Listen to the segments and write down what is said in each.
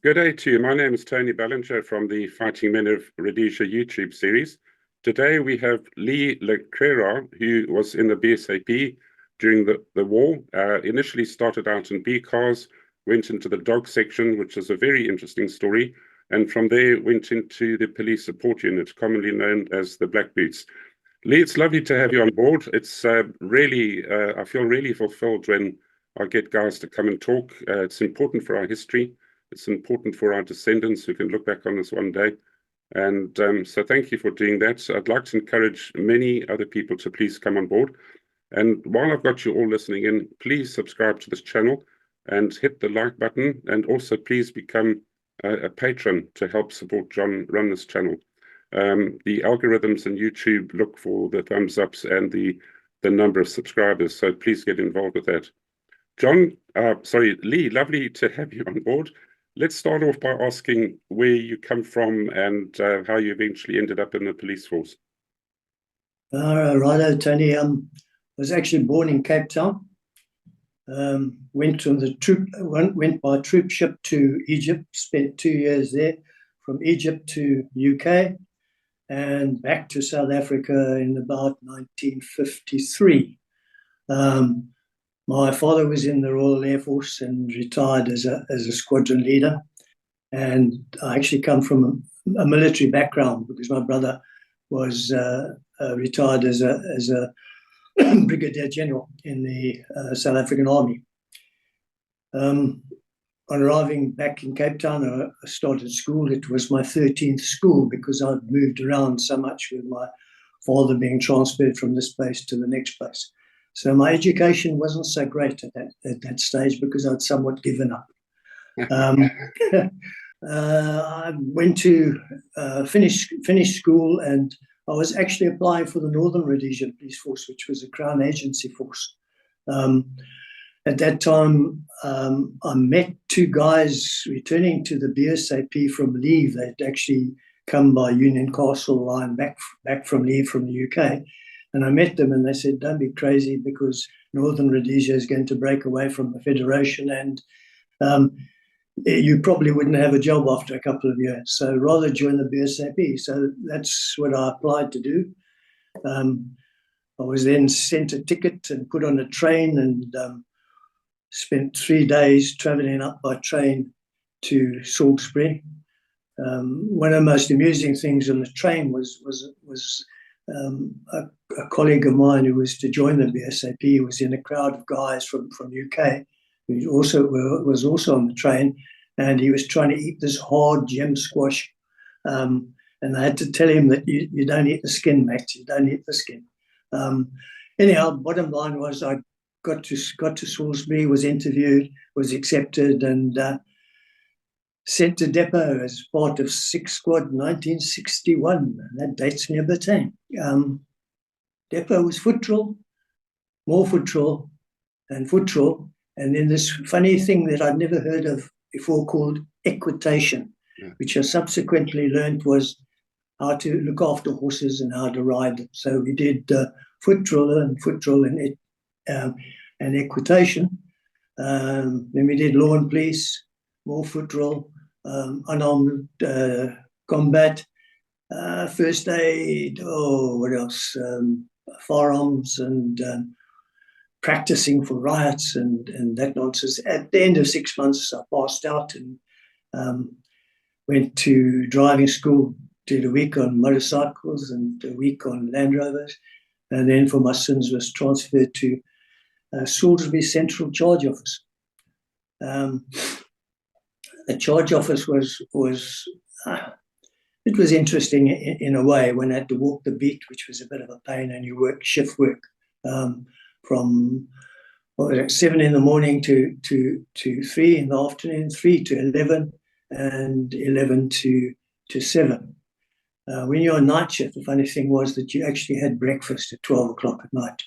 Good day to you. My name is Tony Ballinger from the Fighting Men of Rhodesia YouTube series. Today we have Lee Crerar, who was in the BSAP during the war. Initially started out in B cars, went into the dog section, which is a very interesting story, and from there went into the police support unit, commonly known as the Black Boots. Lee, it's lovely to have you on board. It's really, I feel really fulfilled when I get guys to come and talk. It's important for our history. It's important for our descendants who can look back on this one day. And so thank you for doing that. I'd like to encourage many other people to please come on board. And while I've got you all listening in, please subscribe to this channel and hit the like button. And also please become a patron to help support John run this channel. The algorithms in YouTube look for the thumbs ups and the number of subscribers. So please get involved with that. Lee, lovely to have you on board. Let's start off by asking where you come from and how you eventually ended up in the police force. Righto, Tony. Was actually born in Cape Town. Went by troop ship to Egypt. Spent 2 years there, from Egypt to UK, and back to South Africa in about 1953. My father was in the Royal Air Force and retired as a squadron leader. And I actually come from a military background because my brother was retired as a brigadier general in the South African Army. On arriving back in Cape Town, I started school. It was my 13th school because I'd moved around so much with my father being transferred from this place to the next place. So my education wasn't so great at that stage because I'd somewhat given up. I went to finish school, and I was actually applying for the Northern Rhodesia Police Force, which was a Crown Agency force. At that time, I met two guys returning to the BSAP from leave. They'd actually come by Union Castle line back from leave from the UK. And I met them and they said, don't be crazy because Northern Rhodesia is going to break away from the Federation and you probably wouldn't have a job after a couple of years. So rather join the BSAP. So that's what I applied to do. I was then sent a ticket and put on a train and spent 3 days traveling up by train to Salisbury. One of the most amusing things on the train was a colleague of mine who was to join the BSAP. He was in a crowd of guys from UK who was also on the train, and he was trying to eat this hard gem squash. And I had to tell him that you don't eat the skin, mate. You don't eat the skin. Anyhow, bottom line was I got to Salisbury, was interviewed, was accepted, and sent to depot as part of 6th Squad 1961. And that dates me a bit. Depot was foot drill, more foot drill, and foot drill. And then this funny thing that I'd never heard of before called equitation, which I subsequently learned was how to look after horses and how to ride them. So we did foot drill and equitation. Then we did law and police, more foot drill, unarmed combat, first aid, what else? Firearms and practicing for riots and that nonsense. At the end of 6 months, I passed out and went to driving school, did a week on motorcycles and a week on Land Rovers. And then for my sins was transferred to Salisbury Central Charge Office. The charge office was it was interesting in a way when I had to walk the beat, which was a bit of a pain, and you work shift work from 7 in the morning to 3 in the afternoon, 3 to 11, and 11 to 7. When you're on night shift, the funny thing was that you actually had breakfast at 12 o'clock at night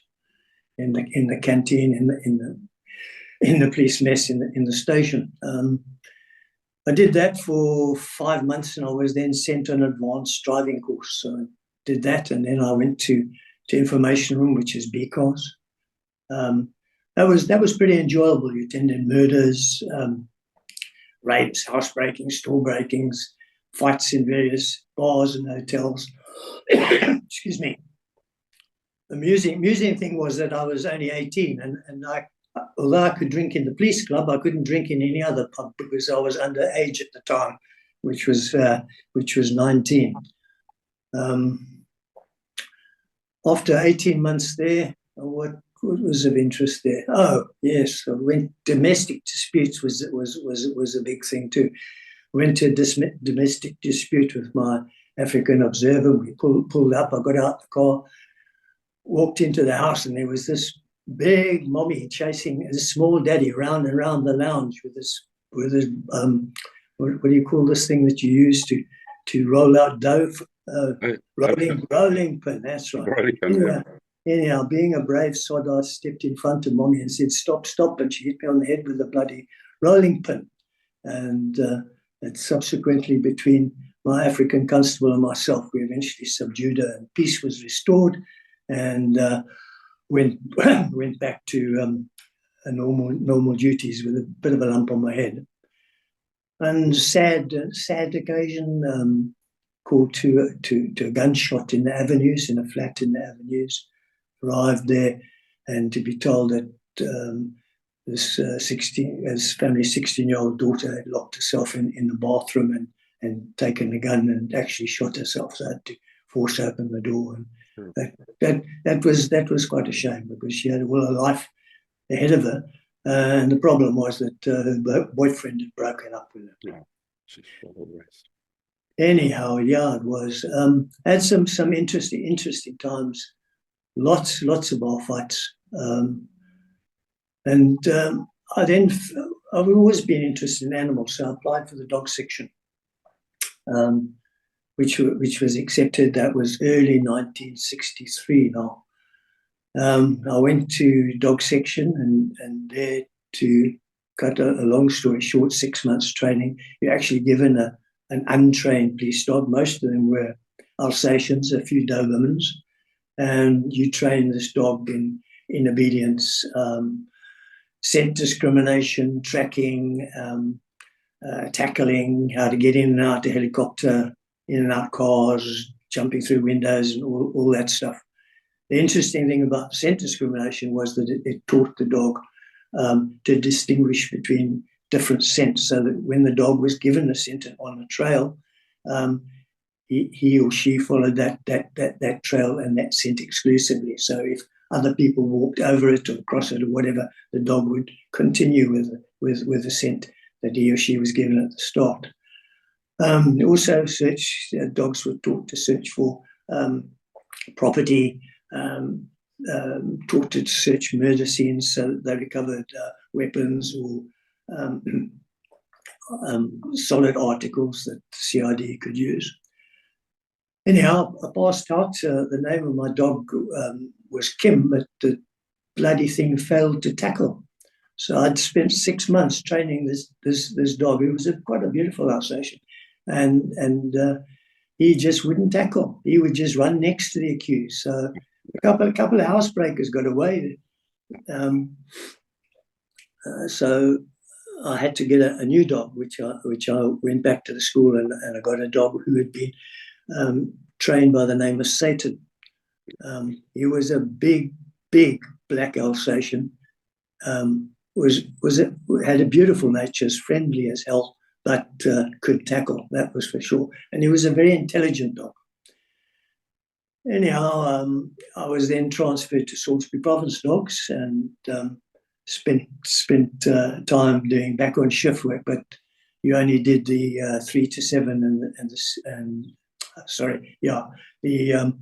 in the canteen in the police mess in the station. I did that for 5 months, and I was then sent on an advanced driving course. So I did that, and then I went to information room, which is B cars. That was pretty enjoyable. You attended murders, rapes, house breakings, store breakings, fights in various bars and hotels. Excuse me. The amusing thing was that I was only 18, and although I could drink in the police club, I couldn't drink in any other pub because I was underage at the time, which was 19. After 18 months there, what was of interest there? Oh yes, I went. Domestic disputes was a big thing too. Went to a domestic dispute with my African observer. We pulled up. I got out the car, walked into the house, and there was this big mommy chasing a small daddy round and round the lounge with this what do you call this thing that you use to roll out dough? Rolling pin. That's right. Rolling pin, Anyhow, being a brave sod, I stepped in front of mommy and said, "Stop, stop!" And she hit me on the head with a bloody rolling pin. And subsequently, between my African constable and myself, we eventually subdued her, and peace was restored, and went back to normal duties with a bit of a lump on my head. And sad occasion, called to a gunshot in the avenues, in a flat in the avenues. Arrived there, and to be told that his family's 16-year-old daughter had locked herself in the bathroom and taken a gun and actually shot herself. So I had to force open the door, and that was quite a shame because she had all her life ahead of her. And the problem was that her boyfriend had broken up with her. Yeah, she's for the rest. Anyhow, yeah, it was. Had some interesting times. Lots of bar fights. And I've always been interested in animals, so I applied for the dog section, which was accepted. That was early 1963 now. I went to dog section and there, to cut a long story short, 6 months training. You're actually given an untrained police dog. Most of them were Alsatians, a few Dobermans, and you train this dog in obedience, scent discrimination, tracking, tackling, how to get in and out the helicopter, in and out cars, jumping through windows, and all that stuff. The interesting thing about scent discrimination was that it taught the dog to distinguish between different scents, so that when the dog was given a scent on the trail, he or she followed that trail and that scent exclusively. So if other people walked over it or across it or whatever, the dog would continue with the scent that he or she was given at the start. Also, dogs were taught to search for property, taught to search murder scenes, so that they recovered weapons or solid articles that the CID could use. Anyhow, I passed out. The name of my dog was Kim, but the bloody thing failed to tackle. So I'd spent 6 months training this dog. It was quite a beautiful Alsatian, and he just wouldn't tackle. He would just run next to the accused. So a couple of housebreakers got away. So I had to get a new dog, which I went back to the school and I got a dog who had been trained by the name of Satan. He was a big black Alsatian. Had a beautiful nature, friendly as hell, but could tackle, that was for sure. And he was a very intelligent dog. Anyhow, I was then transferred to Salisbury Province Dogs and spent time doing back on shift work, but you only did the 3 to 7 the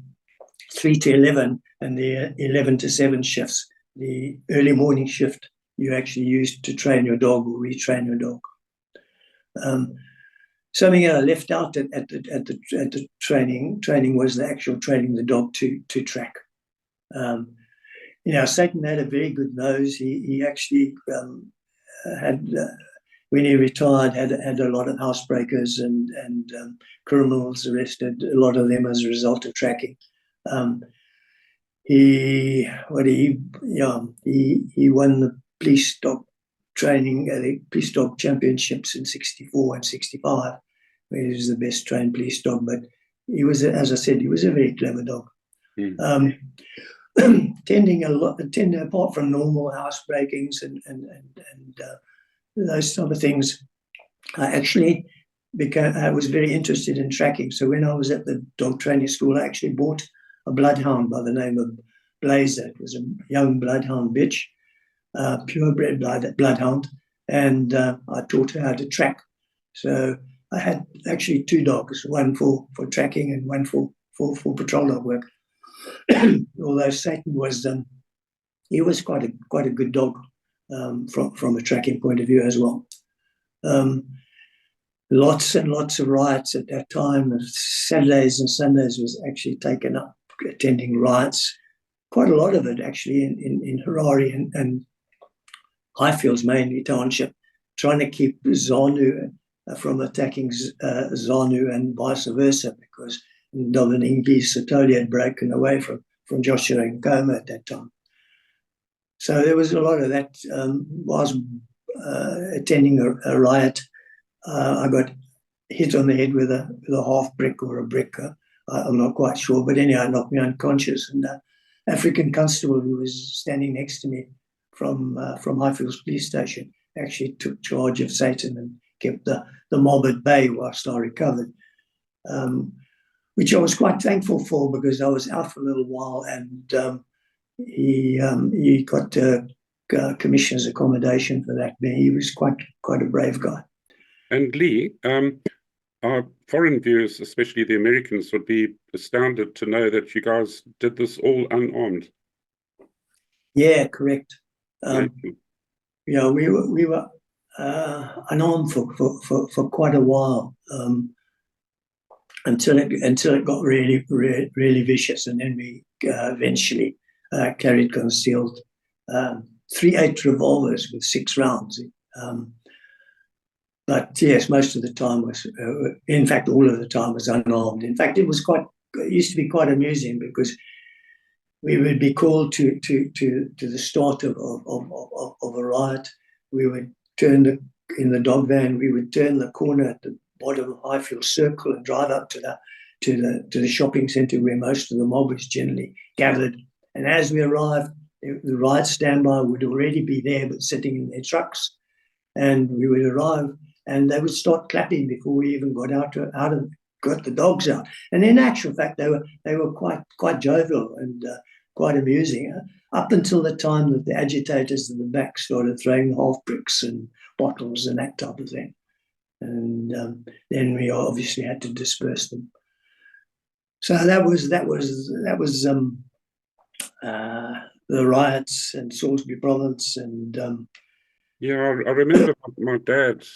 3 to 11 and the 11 to 7 shifts. The early morning shift you actually used to train your dog or retrain your dog. Something I left out at the training was the actual training the dog to track. Satan had a very good nose. He actually had, when he retired, had a lot of housebreakers and criminals arrested, a lot of them as a result of tracking. He won the police dog training at the police dog championships in 64 and 65. He was the best trained police dog, but he was, as I said, he was a very clever dog. Tending apart from normal house breakings and those sort of things, I was very interested in tracking. So when I was at the dog training school, I actually bought a bloodhound by the name of Blazer. It was a young bloodhound bitch, purebred bloodhound, and I taught her how to track. So I had actually 2 dogs, one for tracking and one for patrol dog work. Although Satan was he was quite a good dog from a tracking point of view as well. Lots and lots of riots at that time. Saturdays and Sundays was actually taken up attending riots. Quite a lot of it actually in Harare and Highfields mainly township, trying to keep ZANU from attacking ZANU and vice versa, because Dominingi Sotoli had broken away from Joshua and Goma at that time. So there was a lot of that. Whilst attending a riot, I got hit on the head with a half brick or a brick. I'm not quite sure, but anyhow, it knocked me unconscious. And African constable who was standing next to me from Highfields police station actually took charge of Satan and kept the mob at bay whilst I recovered, which I was quite thankful for, because I was out for a little while, and he got commissioner's accommodation for that. He was quite a brave guy. And Lee, our foreign viewers, especially the Americans, would be astounded to know that you guys did this all unarmed. Yeah, correct. We were unarmed for quite a while, until it got really vicious, and then we eventually carried concealed 3.8 revolvers with 6 rounds. But yes, most of the time was, in fact, all of the time was unarmed. In fact, it used to be quite amusing, because we would be called to the start of a riot. We would in the dog van, we would turn the corner at the bottom of Highfield Circle and drive up to the shopping centre where most of the mob was generally gathered. And as we arrived, the riot standby would already be there, but sitting in their trucks. And we would arrive, and they would start clapping before we even got got the dogs out. And in actual fact, they were quite jovial and quite amusing, up until the time that the agitators in the back started throwing half bricks and bottles and that type of thing. And then we obviously had to disperse them. So that was the riots in Salisbury province. And yeah, I remember my dad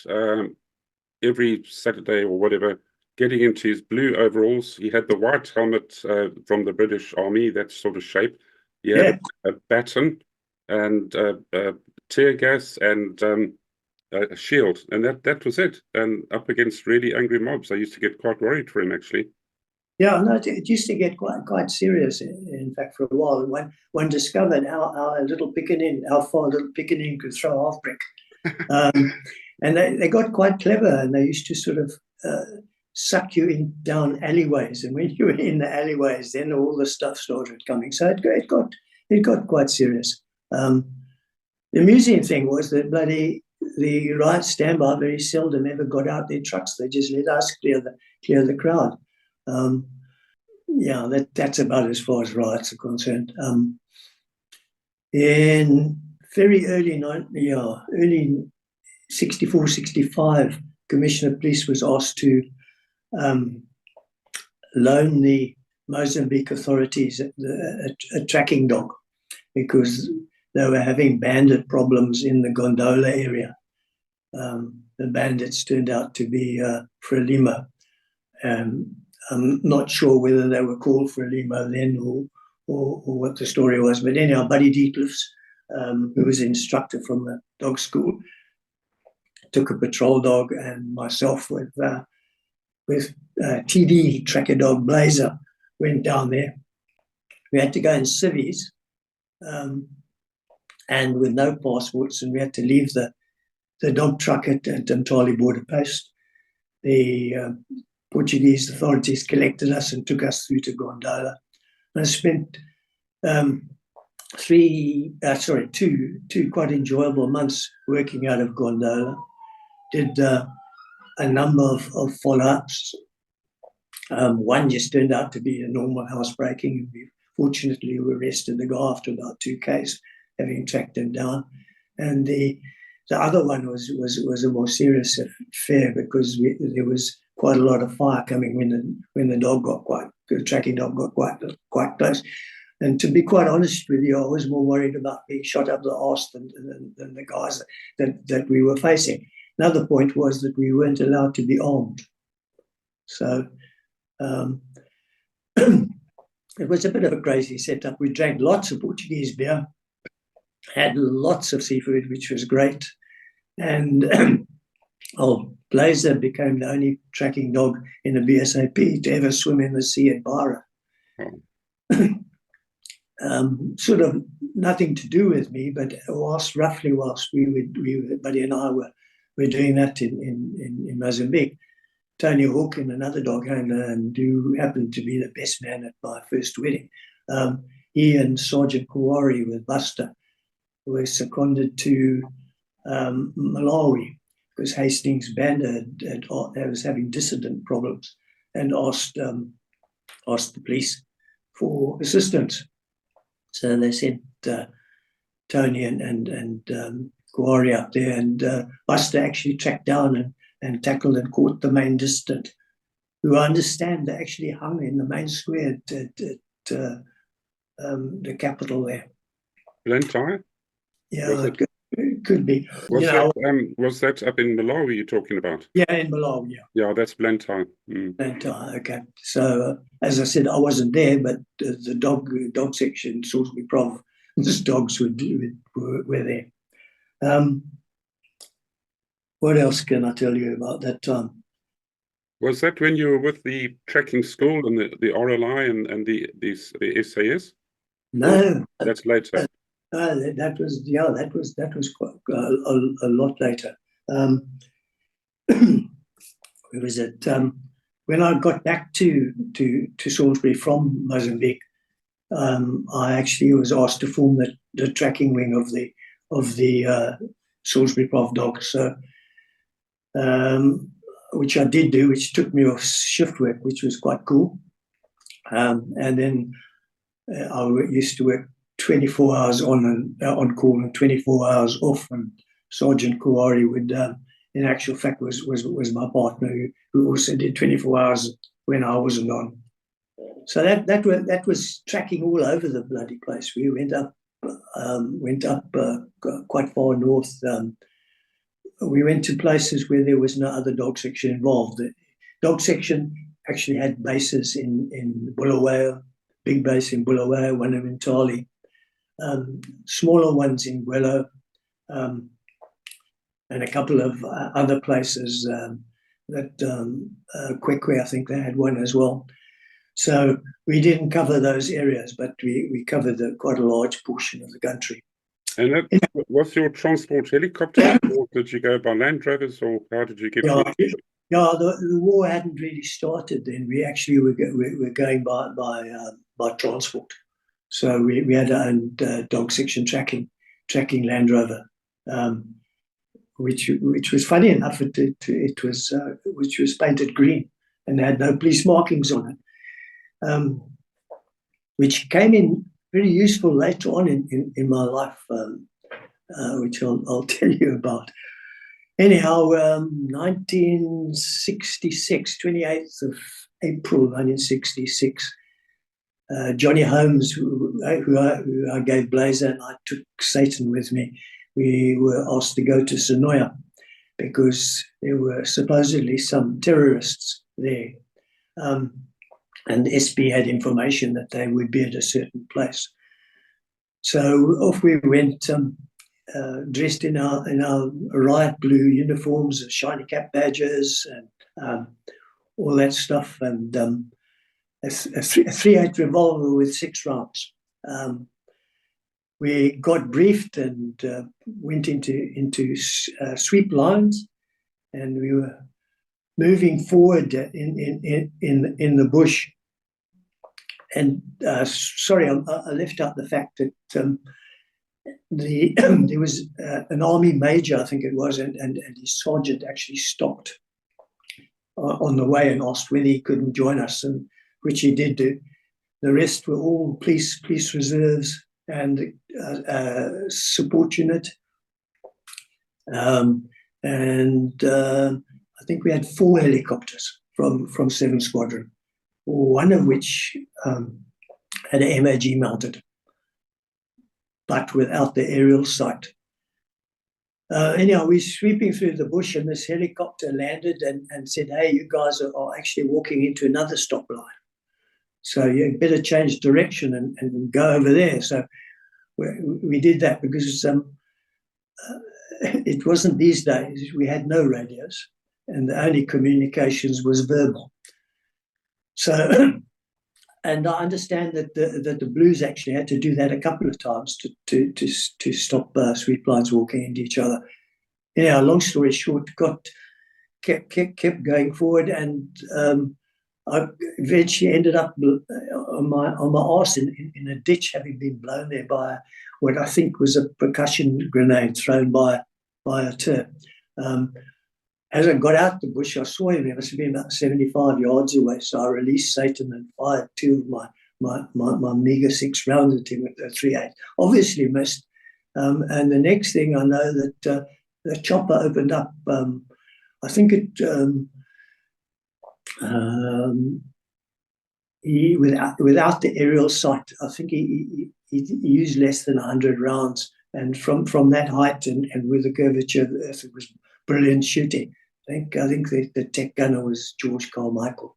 every Saturday or whatever getting into his blue overalls. He had the white helmet from the British Army, that sort of shape. He had a baton and tear gas and a shield, and that was it. And up against really angry mobs, I used to get quite worried for him, actually. Yeah, no, it used to get quite serious. In fact, for a while, when one discovered how little pickaninny, how far little pickaninny could throw half brick, and they got quite clever, and they used to sort of suck you down alleyways, and when you were in the alleyways, then all the stuff started coming. So it got quite serious. The amusing thing was that the riot standby very seldom ever got out their trucks. They just let us clear the crowd. Yeah, that's about as far as riots are concerned. In very early 64, 65, Commissioner of Police was asked to loan the Mozambique authorities a tracking dog, because they were having bandit problems in the Gondola area. The bandits turned out to be Frelimo. I'm not sure whether they were called Frelimo then or what the story was. But anyhow, Buddy Dietlefs, who was an instructor from the dog school, took a patrol dog, and myself with TD tracker dog Blazer went down there. We had to go in civvies and with no passports, and we had to leave the the dog truck at Mtali border post. The Portuguese authorities collected us and took us through to Gondola. I spent two quite enjoyable months working out of Gondola. Did a number of follow-ups. One just turned out to be a normal housebreaking. Fortunately, we arrested the guy after about 2 Ks, having tracked him down. And the other one was a more serious affair, because there was quite a lot of fire coming when the tracking dog got quite close. And to be quite honest with you, I was more worried about being shot up the arse than the guys that we were facing. Another point was that we weren't allowed to be armed. So it was a bit of a crazy setup. We drank lots of Portuguese beer, had lots of seafood, which was great. And old Blazer became the only tracking dog in the BSAP to ever swim in the sea at Bara. Sort of nothing to do with me, but whilst Buddy and I were doing that in Mozambique, Tony Hawk and another dog handler, and who happened to be the best man at my first wedding, he and Sergeant Kawari with Buster were seconded to Malawi, because Hastings Banda was having dissident problems and asked the police for assistance. So they sent Tony and Kawari up there, and Buster actually tracked down and tackled and caught the main dissident, who I understand they actually hung in the main square at the capital there. Blantyre? Yeah, it could be. Was that up in Malawi you're talking about? Yeah, in Malawi, yeah. Yeah, that's Blantyre. Blantyre, okay. So, as I said, I wasn't there, but the dog section, Salisbury Prov, these dogs were there. What else can I tell you about that time? Was that when you were with the tracking school and the RLI and the SAS? No, that's later. That was quite a lot later. It was when I got back to Salisbury from Mozambique. I actually was asked to form the tracking wing of the Salisbury Prov dogs. So, which I did do, which took me off shift work, which was quite cool. And then I used to work 24 hours on call and 24 hours off. And Sergeant Kawari would, in actual fact, was my partner, who also did 24 hours when I wasn't on. So that was tracking all over the bloody place. We went up quite far north. We went to places where there was no other dog section involved. The dog section actually had bases in Bulawayo, big base in Bulawayo, one in Mtali, smaller ones in Gwelo, and a couple of other places that Kwekwe, I think they had one as well. So we didn't cover those areas, but we covered quite a large portion of the country. And was your transport helicopter, or did you go by Land Rovers, or how did you get? Yeah, the war hadn't really started then. We actually were going by transport. So we had our own dog section tracking Land Rover, which was funny enough. It was which was painted green and had no police markings on it, which came in very useful later on in my life, which I'll tell you about. Anyhow, 1966, 28th of April 1966, Johnny Holmes, who I gave Blazer, and I took Satan with me, we were asked to go to Sinoia because there were supposedly some terrorists there. And Insp had information that they would be at a certain place. So off we went, dressed in our riot blue uniforms, shiny cap badges, and all that stuff, and a .38 revolver with 6 rounds. we got briefed and went into sweep lines, and we were moving forward in the bush. And sorry, I left out the fact that there was an army major, I think it was, and his sergeant actually stopped on the way and asked whether he couldn't join us, and which he did do. The rest were all police reserves and support unit. And I think we had 4 helicopters from 7 Squadron, one of which had an MAG mounted, but without the aerial sight. Anyhow, we're sweeping through the bush, and this helicopter landed and said, "Hey, you guys are actually walking into another stop line. So you better change direction and go over there." So we did that because it wasn't these days. We had no radios, and the only communications was verbal. So, and I understand that the Blues actually had to do that a couple of times to stop sweep lines walking into each other. Anyhow, long story short, kept going forward, and I eventually ended up on my arse in a ditch, having been blown there by what I think was a percussion grenade thrown by a Tur. As I got out the bush, I saw him. He must have been about 75 yards away. So I released Satan and fired 2 of my Mega 6 rounds at him with a 3.8. Obviously missed. And the next thing I know that the chopper opened up. I think it he without the aerial sight. I think he used less than 100 rounds, and from that height and with the curvature of the earth, it was brilliant shooting. I think the tech gunner was George Carmichael.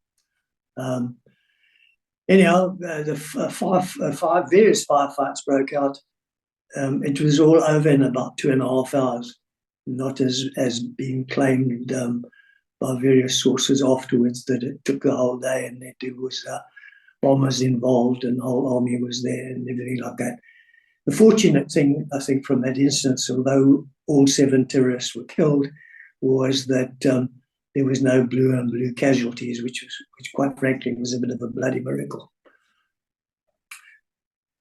Anyhow, the various firefights broke out. It was all over in about 2.5 hours, not as being claimed by various sources afterwards, that it took the whole day and that there was bombers involved and the whole army was there and everything like that. The fortunate thing, I think, from that instance, although all 7 terrorists were killed, was that there was no blue on blue casualties, which quite frankly was a bit of a bloody miracle.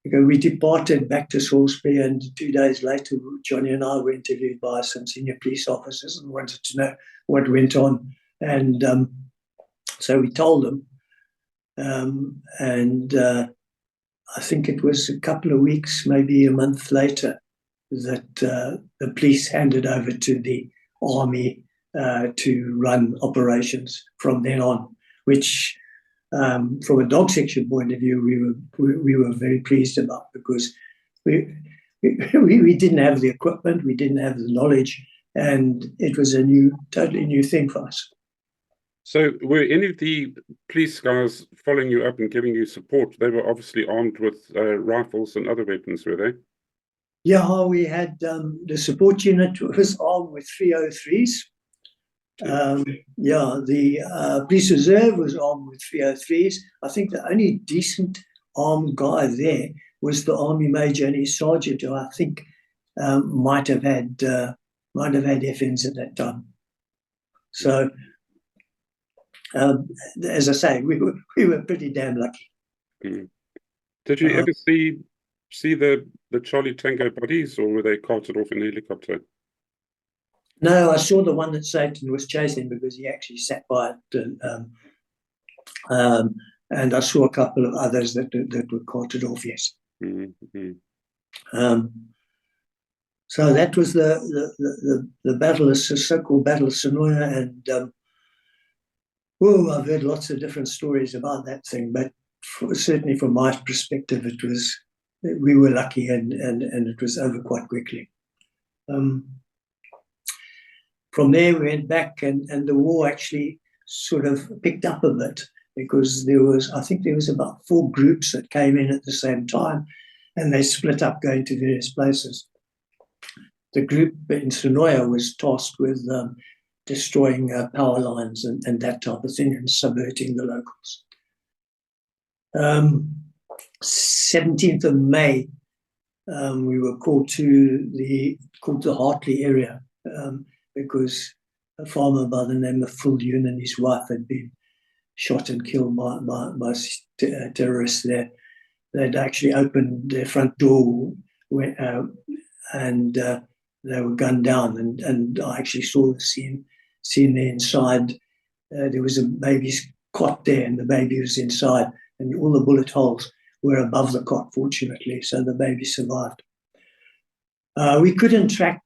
We departed back to Salisbury, and 2 days later, Johnny and I were interviewed by some senior police officers and wanted to know what went on. And so we told them. I think it was a couple of weeks, maybe a month later, that the police handed over to the army to run operations from then on, which from a dog section point of view, we were very pleased about, because we didn't have the equipment, we didn't have the knowledge, and it was a totally new thing for us. So were any of the police guys following you up and giving you support? They were obviously armed with rifles and other weapons, were they? Yeah, we had the support unit was armed with 303s. The police reserve was armed with 303s. I think the only decent armed guy there was the army major and his sergeant, who I think might have had FNs at that time. So, as I say, we were pretty damn lucky. Mm. Did you ever see the Charlie Tango bodies, or were they carted off in a helicopter? No, I saw the one that Satan was chasing, because he actually sat by it, and I saw a couple of others that were carted off. Yes. Mm-hmm. So that was the battle, the so-called Battle of Sinoia, and I've heard lots of different stories about that thing, but certainly from my perspective, we were lucky, and it was over quite quickly. From there, we went back, and the war actually sort of picked up a bit, because I think there was about 4 groups that came in at the same time, and they split up going to various places. The group in Sinoia was tasked with destroying power lines and that type of thing, and subverting the locals. 17th of May we were called to the Hartley area because a farmer by the name of Fullion and his wife had been shot and killed by terrorists there. They'd actually opened their front door and they were gunned down. And I actually saw the scene there inside. There was a baby's cot there, and the baby was inside, and all the bullet holes were above the cot, fortunately, so the baby survived. We couldn't track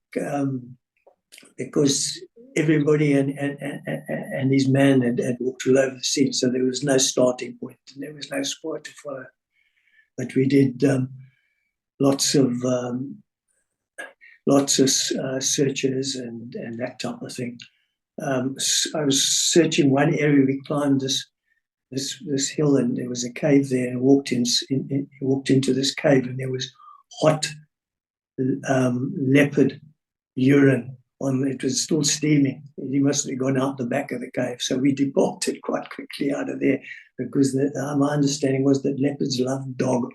because everybody and his man had walked all over the scene, so there was no starting point and there was no spoor to follow. But we did lots of searches and that type of thing. I was searching one area. We climbed this hill, and there was a cave there, and walked into this cave, and there was hot leopard urine on. It was still steaming. He must have gone out the back of the cave, so we departed quite quickly out of there because my understanding was that leopards love dog.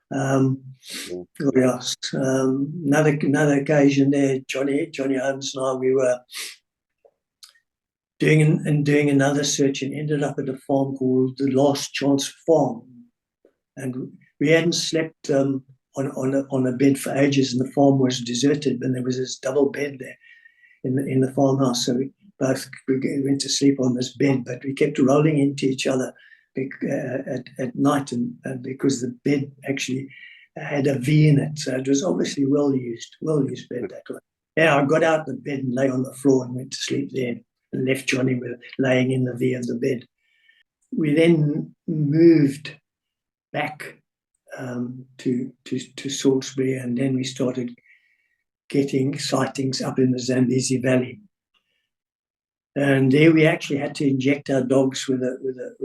What else? Another occasion there, Johnny Holmes and I, we were doing another search and ended up at a farm called the Last Chance Farm, and we hadn't slept on a bed for ages, and the farm was deserted, and there was this double bed there in the farmhouse. So we went to sleep on this bed, but we kept rolling into each other at night, and because the bed actually had a V in it, so it was obviously well used bed that one. Yeah, I got out of the bed and lay on the floor and went to sleep there, and left Johnny laying in the V of the bed. We then moved back to Salisbury, and then we started getting sightings up in the Zambezi Valley. And there we actually had to inject our dogs with a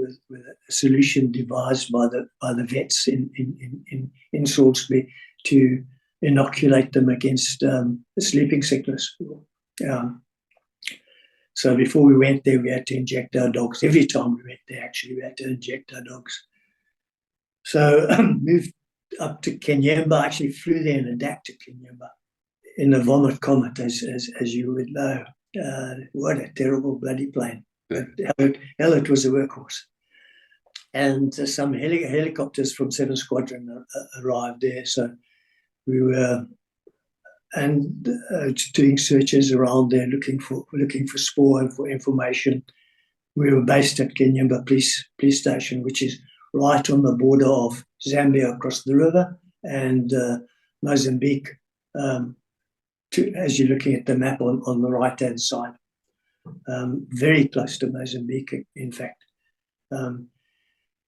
solution devised by the vets in Salisbury to inoculate them against sleeping sickness. So before we went there, we had to inject our dogs. Every time we went there, actually, we had to inject our dogs. So moved up to Kenyamba. Actually flew there in a DAC to Kenyamba in the Vomit Comet, as you would know. What a terrible bloody plane. But hell, it was a workhorse. And some helicopters from 7th Squadron arrived there. So we were doing searches around there, looking for spoor and for information. We were based at Kenyamba Police Station, which is right on the border of Zambia across the river and Mozambique, as you're looking at the map on the right-hand side. Very close to Mozambique, in fact.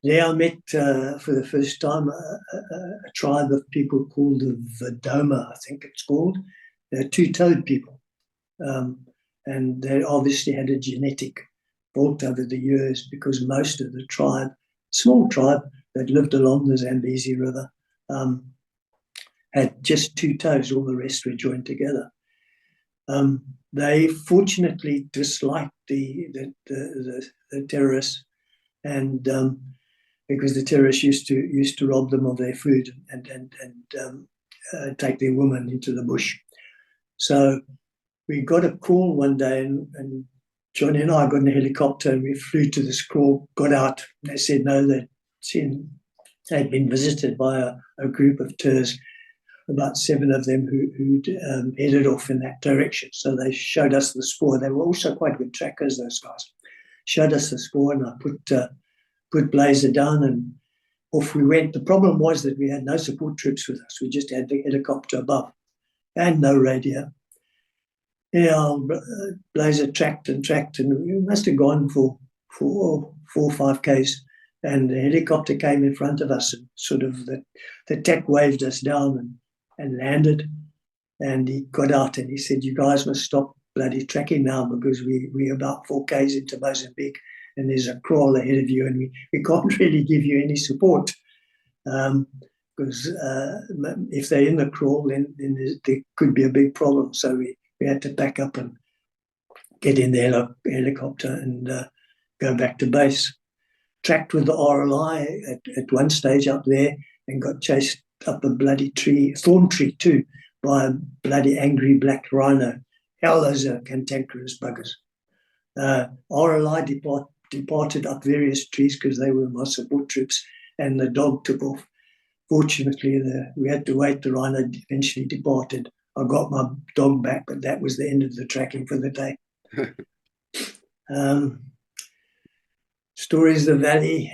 There I met for the first time a tribe of people called the Vadoma, I think it's called. They're two-toed people. And they obviously had a genetic fault over the years because most of the tribe, small tribe that lived along the Zambezi River, had just two toes. All the rest were joined together. They fortunately disliked the terrorists, and because the terrorists used to rob them of their food and take their women into the bush. So we got a call one day, and Johnny and I got in a helicopter and we flew to this crawl, got out. They said no, they'd been visited by a group of Turs, about 7 of them who'd headed off in that direction. So they showed us the spoor. They were also quite good trackers, those guys. Showed us the spoor, and I put Blazer down and off we went. The problem was that we had no support troops with us. We just had the helicopter above and no radio. Yeah, Blazer tracked, and we must have gone for 4 or 5 Ks, and the helicopter came in front of us, and sort of the tech waved us down and landed, and he got out and he said, "You guys must stop bloody tracking now because we're about 4 Ks into Mozambique and there's a kraal ahead of you, and we can't really give you any support because if they're in the kraal, then there could be a big problem." So we had to pack up and get in the helicopter and go back to base. Tracked with the RLI at one stage up there and got chased up a bloody tree, thorn tree too, by a bloody angry black rhino. Hell, those are cantankerous buggers. RLI departed up various trees because they were my support troops, and the dog took off. Fortunately, we had to wait. The rhino eventually departed. I got my dog back, but that was the end of the tracking for the day. Stories of the valley.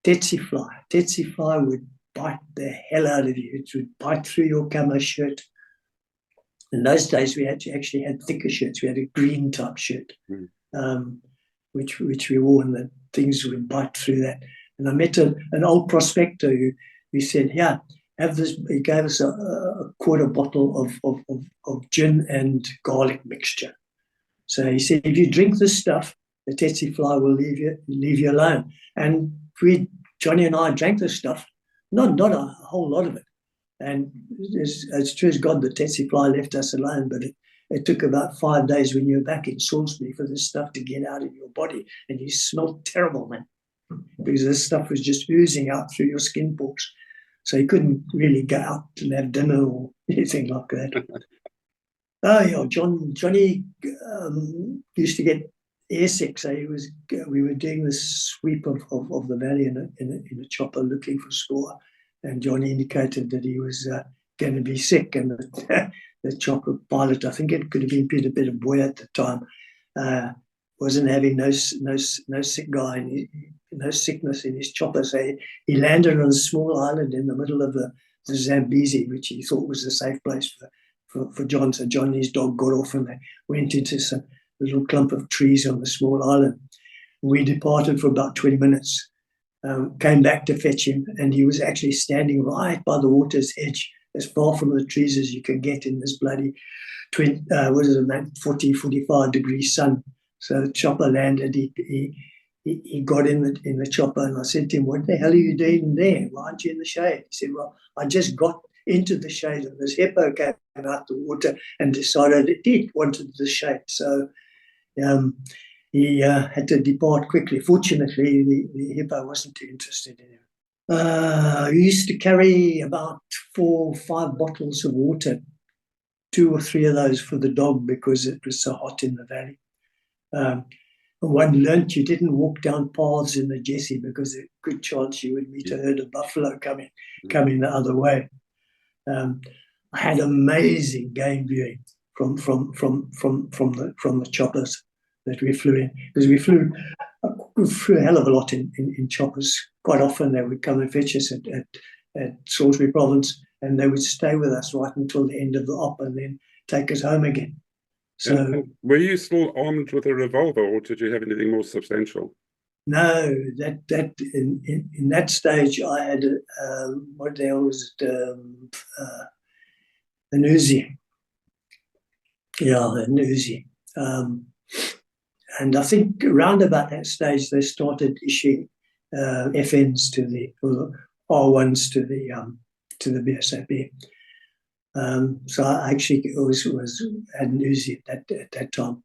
Tsetse fly. Tsetse fly would bite the hell out of you. It would bite through your camo shirt. In those days, we actually had thicker shirts. We had a green type shirt, which we wore, and the things would bite through that. And I met an old prospector who said, "Yeah, have this." He gave us a quarter bottle of gin and garlic mixture. So he said, "If you drink this stuff, the tsetse fly will leave you alone." And Johnny and I drank this stuff, not a whole lot of it. And as true as God, the tsetse fly left us alone, but it took about 5 days when you were back in Salisbury for this stuff to get out of your body, and you smelled terrible, man, because this stuff was just oozing out through your skin pores. So you couldn't really go out and have dinner or anything like that. Oh yeah, Johnny used to get airsick. So we were doing this sweep of the valley in a chopper looking for spoor, and Johnny indicated that he was going to be sick, and the chopper pilot, I think it could have been Peter Boy at the time, wasn't having no sick guy, no sickness in his chopper. So he landed on a small island in the middle of the Zambezi, which he thought was a safe place for John. So John and his dog got off, and they went into some little clump of trees on the small island. We departed for about 20 minutes, came back to fetch him, and he was actually standing right by the water's edge, as far from the trees as you can get in this bloody 40, 45 degree sun. So the chopper landed. He got in the chopper, and I said to him, "What the hell are you doing there? Why aren't you in the shade?" He said, "Well, I just got into the shade, and this hippo came out the water and decided it wanted the shade." So he had to depart quickly. Fortunately, the hippo wasn't too interested in him. I used to carry about 4 or 5 bottles of water, 2 or 3 of those for the dog because it was so hot in the valley. One learnt you didn't walk down paths in the Jessie because there's a good chance you would meet a herd of buffalo coming the other way. I had amazing game viewing from the choppers that we flew in, because we flew a hell of a lot in choppers. Quite often they would come and fetch us at Salisbury Province, and they would stay with us right until the end of the op and then take us home again. So, and were you still armed with a revolver, or did you have anything more substantial? No, that in that stage I had what the hell was it? An Uzi. Yeah, an Uzi. And I think around about that stage they started issuing FNs or R1s to the BSAP. So I actually had an Uzi at that time.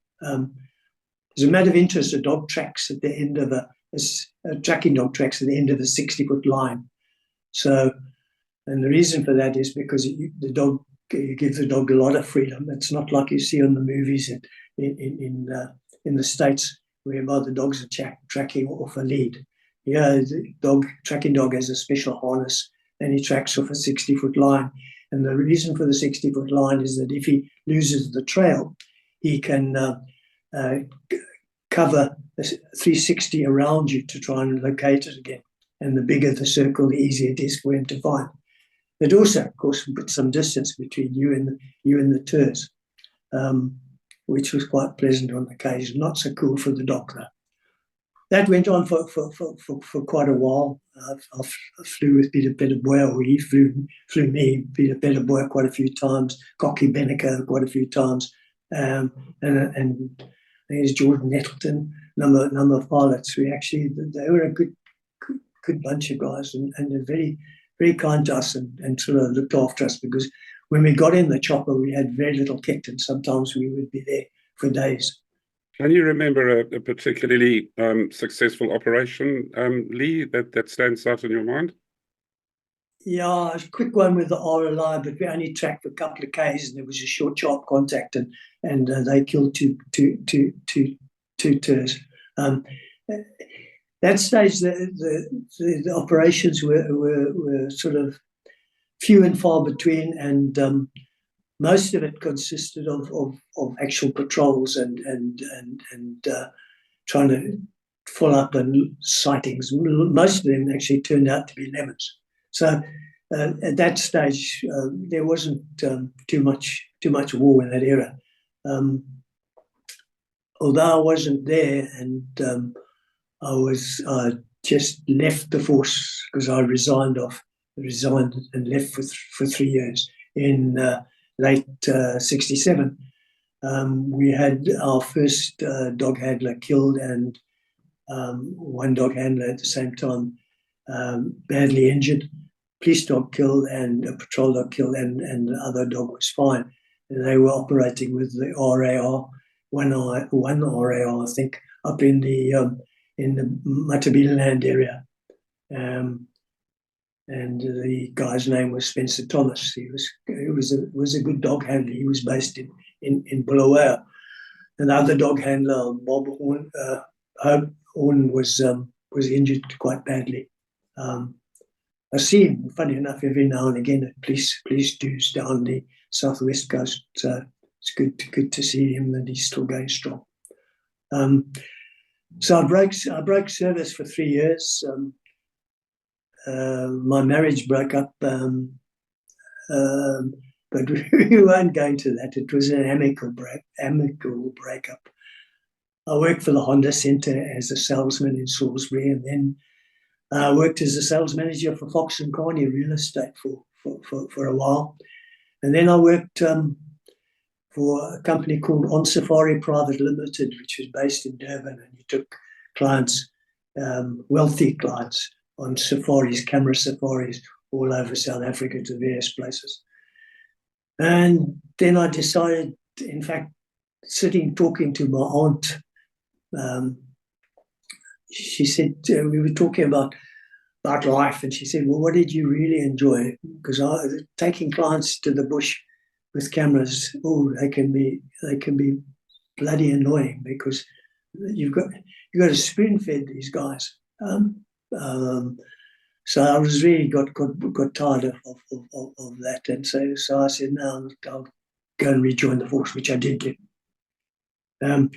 As a matter of interest, a dog tracks at the end of a tracking dog tracks at the end of a 60-foot line. So, and the reason for that is because you give the dog a lot of freedom. It's not like you see on the movies in the States, whereby the dogs are tracking off a lead. Yeah, the tracking dog has a special harness, and he tracks off a 60-foot line. And the reason for the 60-foot line is that if he loses the trail, he can cover 360 around you to try and locate it again. And the bigger the circle, the easier it is for him to find. But also, of course, put some distance between you and the turs, which was quite pleasant on occasion. Not so cool for the dog, though. That went on for quite a while. I flew with Peter Boy, or he flew me, Peter Boy, quite a few times. Cocky Benneker quite a few times, and I think it's Jordan Nettleton, number of pilots. They were a good bunch of guys, and they're very, very kind to us and sort of looked after us, because when we got in the chopper, we had very little kit, and sometimes we would be there for days. Can you remember a particularly successful operation, Lee, that stands out in your mind? Yeah, a quick one with the RLI, but we only tracked for a couple of Ks, and there was a short, sharp contact, and they killed two ters. That stage, the operations were sort of few and far between, and most of it consisted of actual patrols and trying to follow up on sightings. Most of them actually turned out to be lemons. So at that stage, there wasn't too much war in that era. Although I wasn't there, and I just left the force because I resigned and left for 3 years in late 67. We had our first dog handler killed, and one dog handler at the same time badly injured, police dog killed, and a patrol dog killed, and the other dog was fine. And they were operating with the RAR, one RAR, I think, up in the Matabeleland area. And the guy's name was Spencer Thomas. He was a good dog handler. He was based in Bulawayo. And the other dog handler, Bob Horn, was injured quite badly. I see him, funny enough, every now and again at police dues down the southwest coast. So it's good to see him, and he's still going strong. So I broke service for 3 years. My marriage broke up, but we weren't going to that. It was an amicable breakup. I worked for the Honda Centre as a salesman in Salisbury, and then I worked as a sales manager for Fox and Carney Real Estate for a while. And then I worked for a company called On Safari Private Limited, which was based in Durban, and you took clients, wealthy clients, on safaris, camera safaris, all over South Africa to various places. And then I decided, in fact, talking to my aunt, she said, we were talking about life, and she said, well, what did you really enjoy? Because taking clients to the bush with cameras, they can be bloody annoying, because you've got to spoon-fed these guys. So I was really got tired of that, and so I said, no, I'll go and rejoin the force, which I did do. And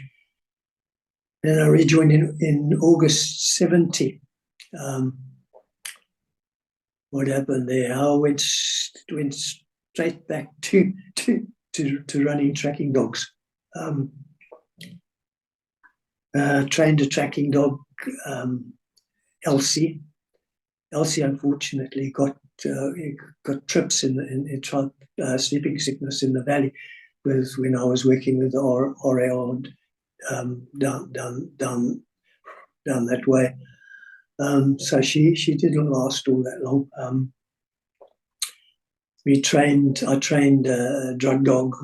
I rejoined in August 70. What happened there? I went straight back to running tracking dogs. Trained a tracking dog, Elsie. Elsie unfortunately got trips in sleeping sickness in the valley, when I was working with the RAL down that way. So she didn't last all that long. I trained a drug dog,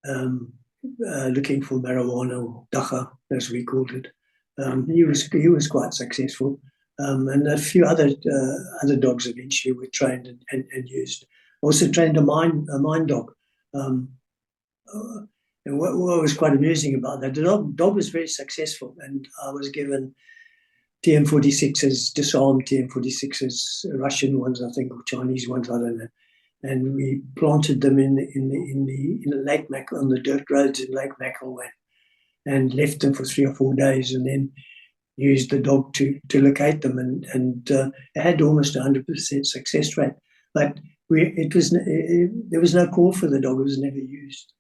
looking for marijuana, or dacha, as we called it. He was quite successful. And a few other dogs eventually were trained and used. Also trained a mine dog. And what was quite amusing about that, the dog was very successful, and I was given TM46s, disarmed TM46s, Russian ones, I think, or Chinese ones, I don't know. And we planted them in the Lake Mackel, on the dirt roads in Lake Mackelway, and left them for 3 or 4 days, and then used the dog to locate them, and it had almost 100% success rate. But there was no call for the dog; it was never used.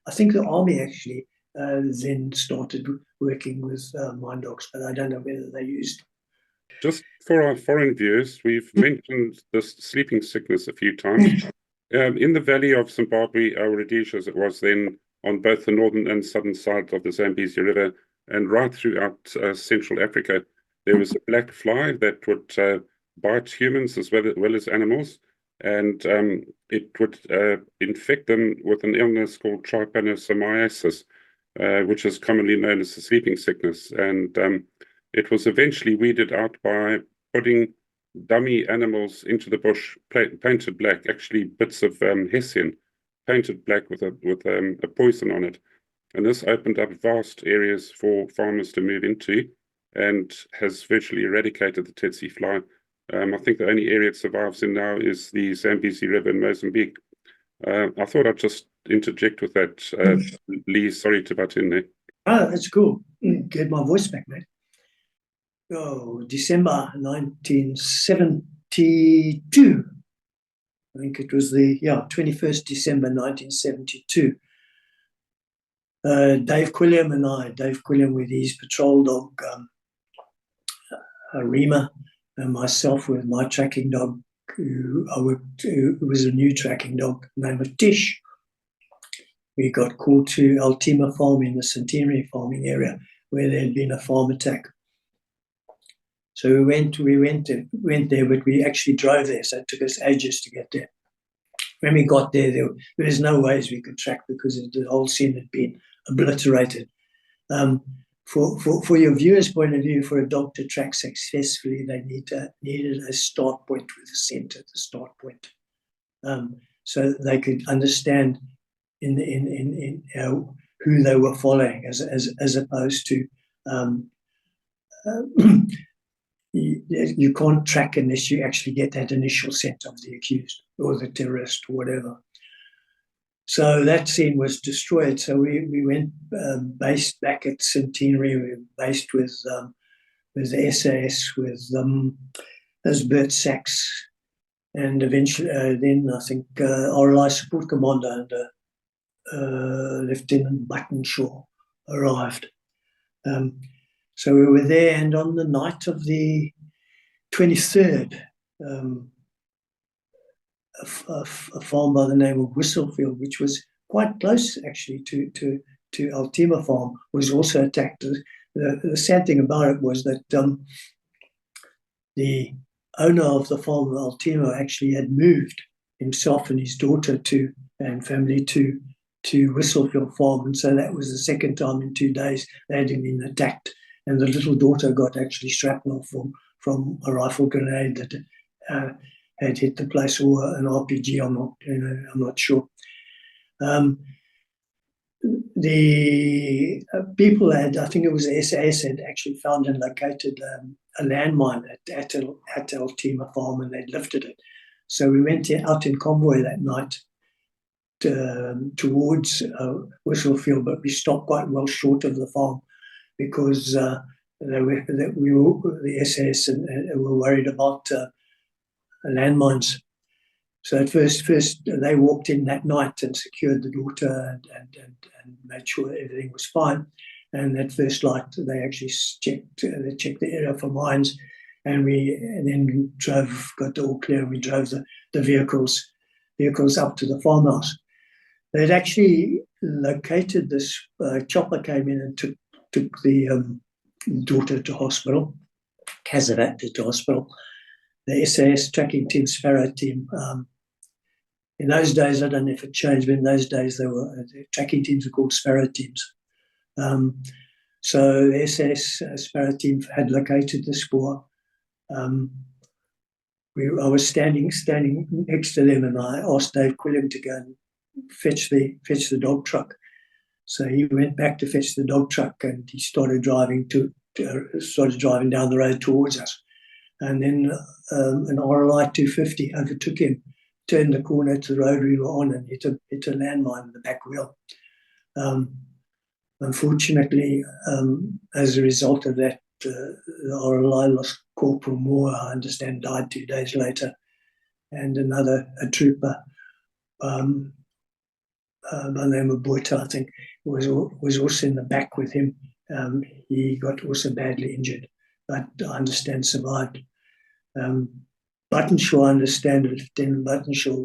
I think the army actually then started working with mine dogs, but I don't know whether they used. Just for our foreign viewers, we've mentioned this sleeping sickness a few times. In the valley of Zimbabwe, or Rhodesia as it was then, on both the northern and southern sides of the Zambezi River, and right throughout Central Africa, there was a black fly that would bite humans as well as animals, and it would infect them with an illness called trypanosomiasis, which is commonly known as the sleeping sickness. And it was eventually weeded out by putting dummy animals into the bush, painted black, actually bits of hessian, painted black with a poison on it. And this opened up vast areas for farmers to move into and has virtually eradicated the tsetse fly. I think the only area it survives in now is the Zambezi River in Mozambique. I thought I'd just interject with that. Lee, sorry to butt in there. Oh, that's cool. Get my voice back, mate. Oh, December 1972. I think it was 21st December 1972. Dave Quilliam with his patrol dog, Rima, and myself with my tracking dog, who was a new tracking dog named Tish. We got called to Altima Farm in the Centenary farming area where there had been a farm attack. So we went there, but we actually drove there, so it took us ages to get there. When we got there, there was no ways we could track because the whole scene had been obliterated. For your viewer's point of view, for a dog to track successfully, they needed a start point with a scent at the start point, so they could understand in who they were following, as opposed to you can't track unless you actually get that initial scent of the accused or the terrorist or whatever. So that scene was destroyed. So we went based back at Centenary. We were based with the SAS, with those Bert Sachs, and eventually then I think RLI Support Commander under Lieutenant Buttonshaw arrived. So we were there, and on the night of the 23rd, a farm by the name of Whistlefield, which was quite close actually to Altima Farm, was also attacked. The sad thing about it was that the owner of the farm, Altima, actually had moved himself and his daughter and family to Whistlefield Farm, and so that was the second time in 2 days they had been attacked. And the little daughter got actually shrapnel from a rifle grenade that had hit the place, or an RPG. I'm not sure. The people I think it was the SAS, had actually found and located a landmine at Altima Farm, and they'd lifted it. So we went out in convoy that night towards Whistlefield, but we stopped quite well short of the farm, because the SAS were worried about landmines. So at first they walked in that night and secured the daughter and made sure that everything was fine. And at first light, they actually checked the area for mines, and then got the all clear, and we drove the vehicles up to the farmhouse. They'd actually located this chopper, came in and took the daughter to hospital, Casavat to hospital. The SAS tracking team, Sparrow team. In those days, I don't know if it changed, but in those days the tracking teams were called Sparrow teams. So the SAS Sparrow team had located the spoor. I was standing next to them, and I asked Dave Quilliam to go and fetch the dog truck. So he went back to fetch the dog truck, and he started driving down the road towards us. And then an RLI 250 overtook him, turned the corner to the road we were on, and hit a landmine in the back wheel. Unfortunately, as a result of that, the RLI lost Corporal Moore, I understand, died 2 days later, and a trooper by the name of Boita, I think, was also in the back with him. He got also badly injured, but I understand survived. Buttonshaw, I understand, Lieutenant Buttonshaw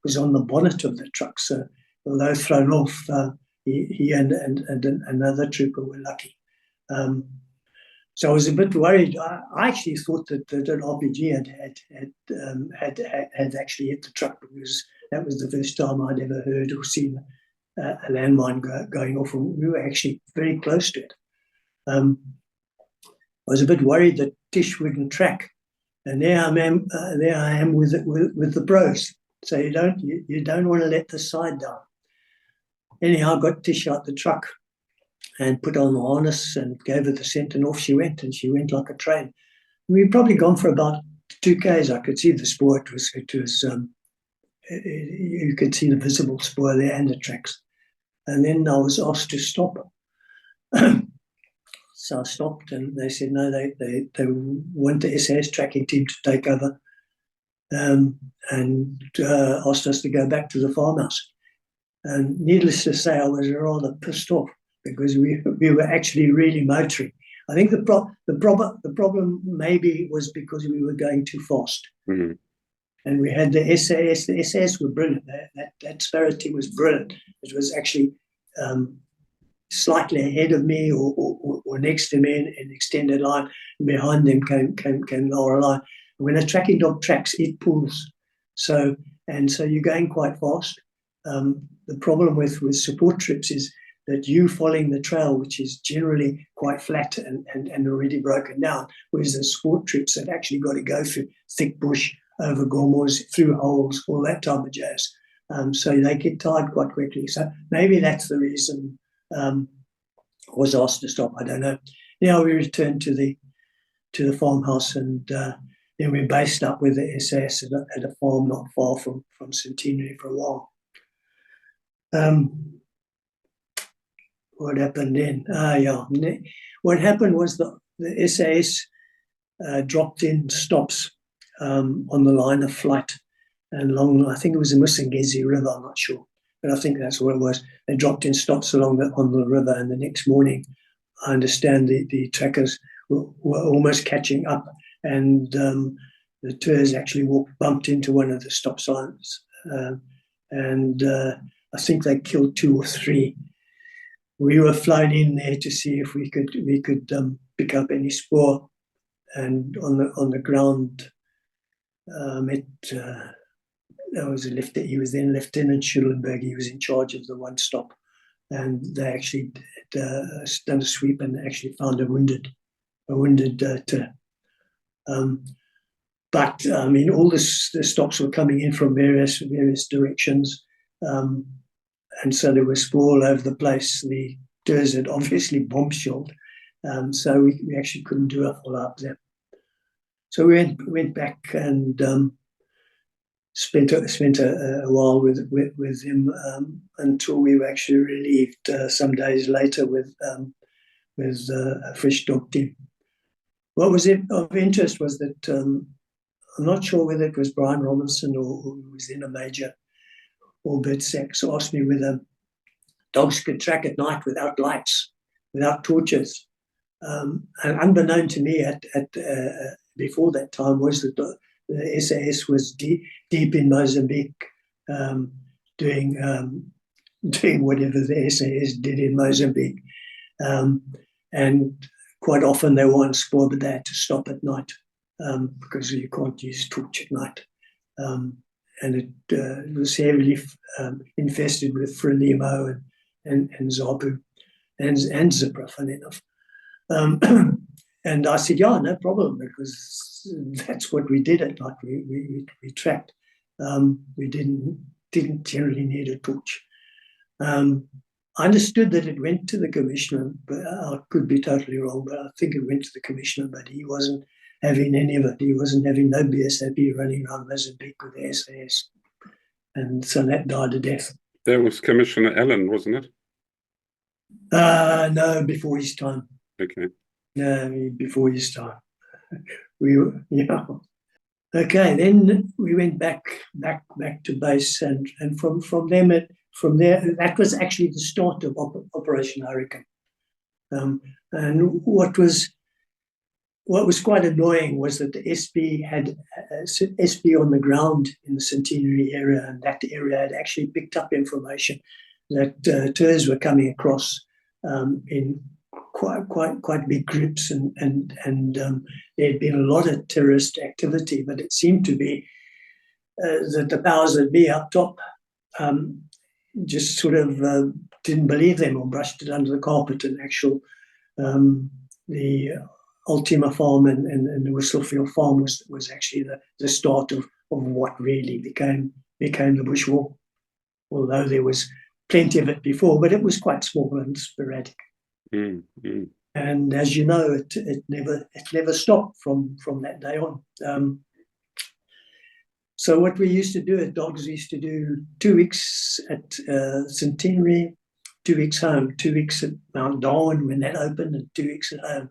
was on the bonnet of the truck. So although thrown off, he and another trooper were lucky. So I was a bit worried. I actually thought that an RPG had actually hit the truck, because that was the first time I'd ever heard or seen a landmine going off, and we were actually very close to it. I was a bit worried that Tish wouldn't track, And there I am with the pros. So you don't want to let the side down. Anyhow, I got Tish out the truck and put on the harness and gave her the scent, and off she went, and she went like a train. We'd probably gone for about 2 k's. I could see the spoor. It was you could see the visible spoor there and the tracks. And then I was asked to stop. So I stopped, and they said no, they want the SAS tracking team to take over, and asked us to go back to the farmhouse. And needless to say, I was rather pissed off because we were actually really motoring. I think the problem maybe was because we were going too fast. Mm-hmm. And we had the SAS. The SAS were brilliant. That Sparrow team was brilliant. It was actually slightly ahead of me or next to me in extended line. And behind them came lower line. And when a tracking dog tracks, it pulls. So you're going quite fast. The problem with support trips is that you following the trail, which is generally quite flat and already broken down, whereas the support trips have actually got to go through thick bush, over gormors, through holes, all that type of jazz. So they get tired quite quickly. So maybe that's the reason I was asked to stop. I don't know. Now we returned to the farmhouse, and then we based up with the SAS at a farm not far from Centenary for a while. What happened then? What happened was the SAS dropped in stops on the line of flight, and along, I think it was the Zambezi River, I'm not sure, but I think that's what it was. They dropped in stops on the river, and the next morning, I understand the trackers were almost catching up, and the tours actually bumped into one of the stop signs, and I think they killed 2 or 3. We were flown in there to see if we could pick up any spoor, and on the ground there was he was then Lieutenant Schulenberg. He was in charge of the one stop, and they actually done a sweep and actually found a wounded tour. But I mean, all the stops were coming in from various directions. And so there was spoor all over the place. The tours had obviously bomb-shelled, so we actually couldn't do a follow-up there. So we went back and spent a while with him until we were actually relieved some days later with a fresh dog team. What was of interest was that I'm not sure whether it was Brian Robinson or who was then a major, or Bert Sachs, asked me whether dogs could track at night without lights, without torches. And unbeknown to me before that time was that the SAS was deep in Mozambique, doing whatever the SAS did in Mozambique. And quite often they were on spoor, but they had to stop at night because you can't use torch at night. And it was heavily infested with Frelimo and Zabu and Zipra, funny enough. And I said, yeah, no problem, because that's what we did at night. We tracked. We didn't generally need a torch. I understood that it went to the commissioner, but I could be totally wrong, but I think it went to the commissioner, but he wasn't having any of it. He wasn't having no BSAP running around Mozambique with the SAS. And so that died a death. That was Commissioner Allen, wasn't it? No, before his time. Okay. No, before his time. Okay, then we went back to base, and from there, that was actually the start of Operation Hurricane. And what was quite annoying was that the SP had SP on the ground in the Centenary area, and that area had actually picked up information that tours were coming across in quite big groups, and there had been a lot of terrorist activity, but it seemed to be that the powers that be up top just sort of didn't believe them or brushed it under the carpet. And the Ultima Farm and the Whistlefield Farm was actually the start of what really became the Bush War, although there was plenty of it before, but it was quite small and sporadic. And as you know, it never stopped from that day on. So what we used to do at Dogs, we used to do 2 weeks at Centenary, 2 weeks home, 2 weeks at Mount Darwin when that opened, and 2 weeks at home,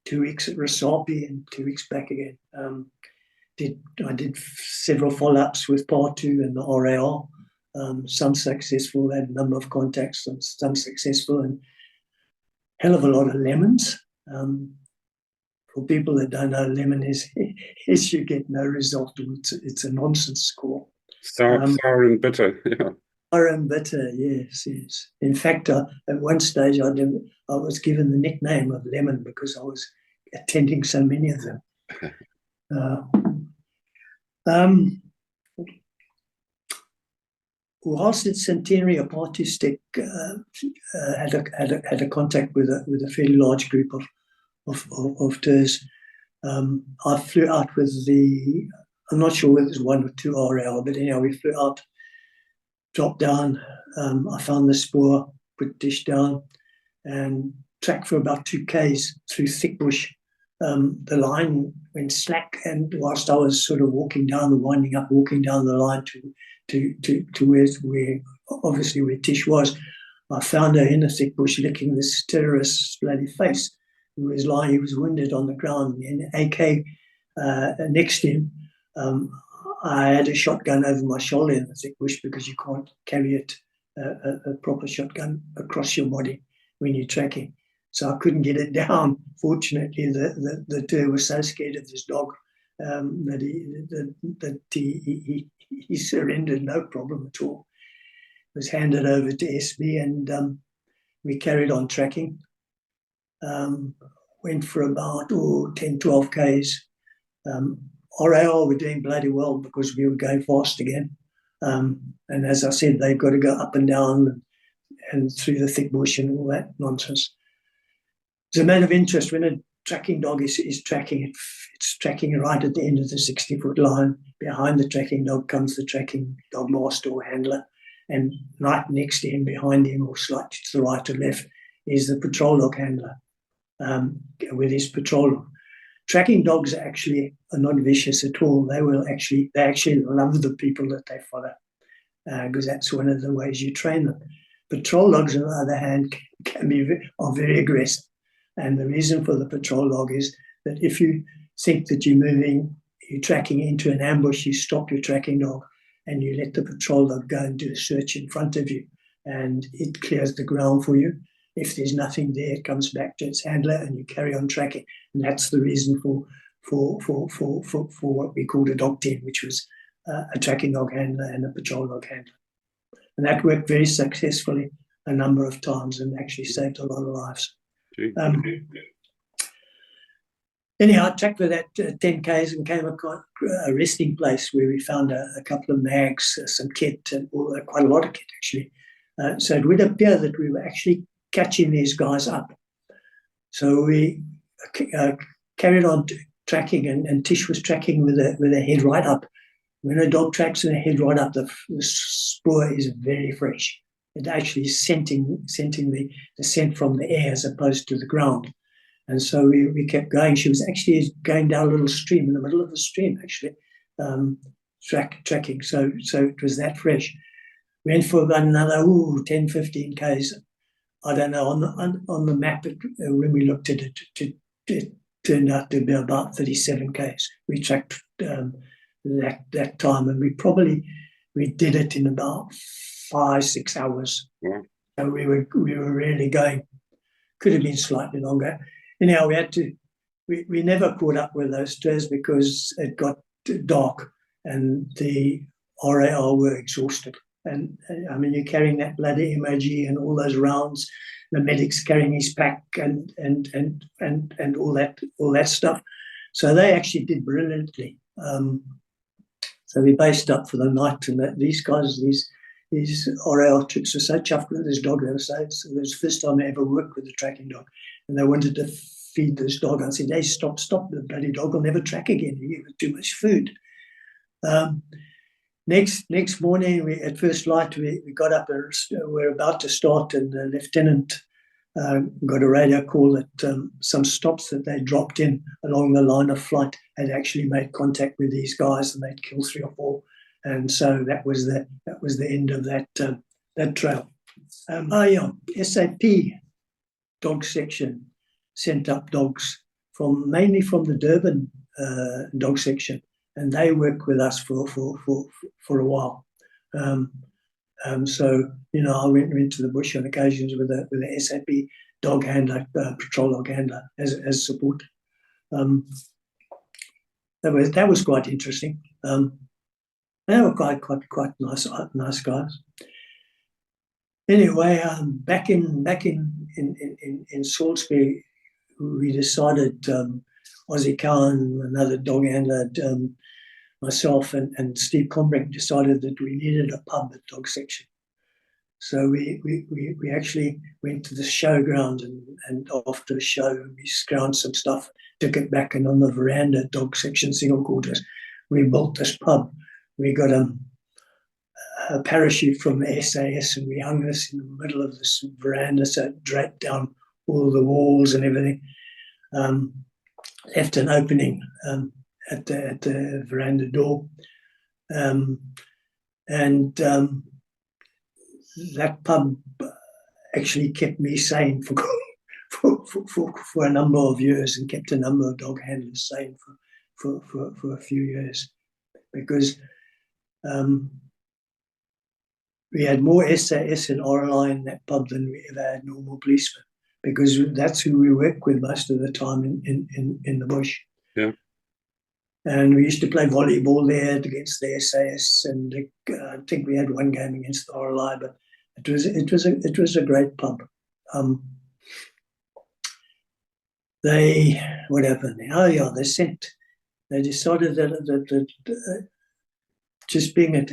2 weeks at Riots, and 2 weeks back again. I did several follow-ups with Part 2 and the RAR, some successful, had a number of contacts, some successful, and hell of a lot of lemons. For people that don't know, lemon is you get no result. It's a nonsense score. Sour and bitter, yeah. Sour and bitter, yes. In fact, at one stage, I was given the nickname of Lemon because I was attending so many of them. Whilst at Centenary, a party stick had a contact with a fairly large group of tours. I flew out with I'm not sure whether it was 1 or 2 RL, but anyhow, we flew out, dropped down. I found the spoor, put dish down, and tracked for about 2 Ks through thick bush. The line went slack, and whilst I was sort of walking down the line to where obviously where Tish was, I found her in a thick bush licking this terrorist's bloody face. He was lying, he was wounded on the ground, and AK next to him. I had a shotgun over my shoulder in the thick bush because you can't carry a proper shotgun across your body when you're tracking. So I couldn't get it down. Fortunately, the tour was so scared of this dog that he surrendered, no problem at all. Was handed over to SB, and we carried on tracking. Went for about 10, 12 Ks. RAL were doing bloody well because we were going fast again. And as I said, they've got to go up and down and through the thick bush and all that nonsense. It's a matter of interest when a tracking dog is tracking, it's tracking right at the end of the 60-foot line. Behind the tracking dog comes the tracking dog master or handler, and right next to him, behind him, or slightly to the right or left, is the patrol dog handler with his patrol dog. Tracking dogs actually are not vicious at all. They actually love the people that they follow, because that's one of the ways you train them. Patrol dogs, on the other hand, are very aggressive. And the reason for the patrol dog is that if you think that you're tracking into an ambush, you stop your tracking dog and you let the patrol dog go and do a search in front of you, and it clears the ground for you. If there's nothing there, it comes back to its handler and you carry on tracking. And that's the reason for what we called a dog team, which was a tracking dog handler and a patrol dog handler. And that worked very successfully a number of times and actually saved a lot of lives. Anyhow, I tracked for that 10 Ks and came across a resting place where we found a couple of mags, some kit, and quite a lot of kit actually. So it would appear that we were actually catching these guys up. So we carried on tracking, and Tish was tracking with a head right up. When a dog tracks with a head right up, the spoor is very fresh. It actually is scenting the scent from the air as opposed to the ground. And so we kept going. She was actually going down a little stream in the middle of the stream, actually, tracking. So it was that fresh. Went for about another 10, 15 Ks. I don't know, on the map, when we looked at it, it turned out to be about 37 Ks. We tracked that time, and we did it in about 5-6 hours. Yeah. So we were really going. Could have been slightly longer. Anyhow, we never caught up with those tours because it got dark and the RAR were exhausted. And I mean, you're carrying that bloody MOG and all those rounds, the medic's carrying his pack and all that stuff. So they actually did brilliantly. So we based up for the night, and these guys, these RAL troops were so chuffed with this dog. They were so, it was the first time I ever worked with a tracking dog, and they wanted to feed this dog. I said, hey, stop, the bloody dog will never track again. You give it too much food. Next morning, at first light, we got up and we're about to start, and the lieutenant got a radio call that some stops that they dropped in along the line of flight had actually made contact with these guys, and they'd killed 3 or 4. And so that was the end of that trail. SAP dog section sent up dogs mainly from the Durban dog section, and they worked with us for a while. So I went to the bush on occasions with a SAP dog handler, patrol dog handler as support. That was quite interesting. They were quite nice guys. Anyway, back in Salisbury, we decided, Ozzy Cowan, another dog handler, myself and Steve Combrink decided that we needed a pub at dog section. So we actually went to the showground, and after the show we scrounged some stuff, took it back, and on the veranda at dog section single quarters, we built this pub. We got a parachute from the SAS, and we hung this in the middle of this veranda, so it draped down all the walls and everything. Left an opening at the veranda door, and that pub actually kept me sane for a number of years, and kept a number of dog handlers sane for a few years, because we had more SAS and RLI in that pub than we ever had normal policemen, because that's who we work with most of the time in the bush. Yeah. And we used to play volleyball there against the SAS, and I think we had one game against the RLI, but it was a great pub. What happened? They decided that just being a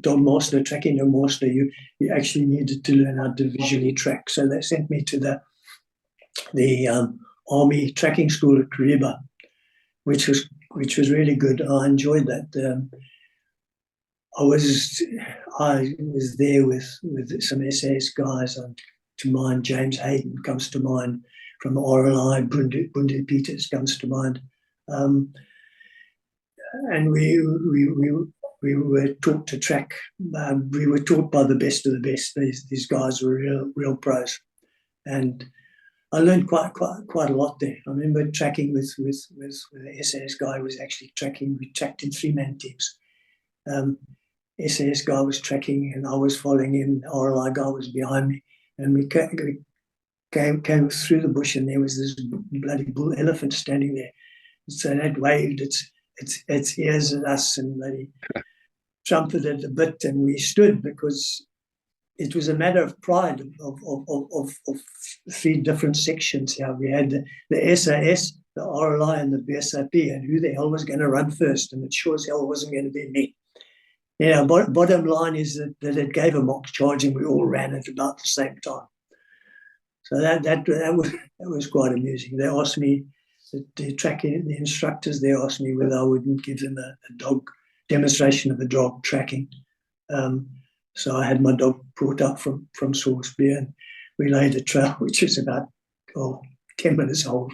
dog master, a tracking dog master, you actually needed to learn how to visually track. So they sent me to the Army tracking school at Crerar, which was really good. I enjoyed that. I was there with some SAS guys. To mind, James Hayden comes to mind from RLI. Bundu Peters comes to mind. And we were taught to track. We were taught by the best of the best. These guys were real pros, and I learned quite a lot there. I remember tracking with the SAS guy who was actually tracking. We tracked in 3-man teams. SAS guy was tracking, and I was following him. The RLI guy was behind me, and we came through the bush, and there was this bloody bull elephant standing there. So that waved its ears at us, and they trumpeted a bit, and we stood, because it was a matter of pride of 3 different sections here. We had the SAS, the RLI, and the BSAP, and who the hell was going to run first? And it sure as hell wasn't going to be me. Bottom line is that it gave a mock charge, and we all ran at about the same time. So that was quite amusing. They asked me, the instructors, they asked me whether I wouldn't give them a dog demonstration of a dog tracking. So I had my dog brought up from Salisbury, and we laid a trail which was about 10 minutes old,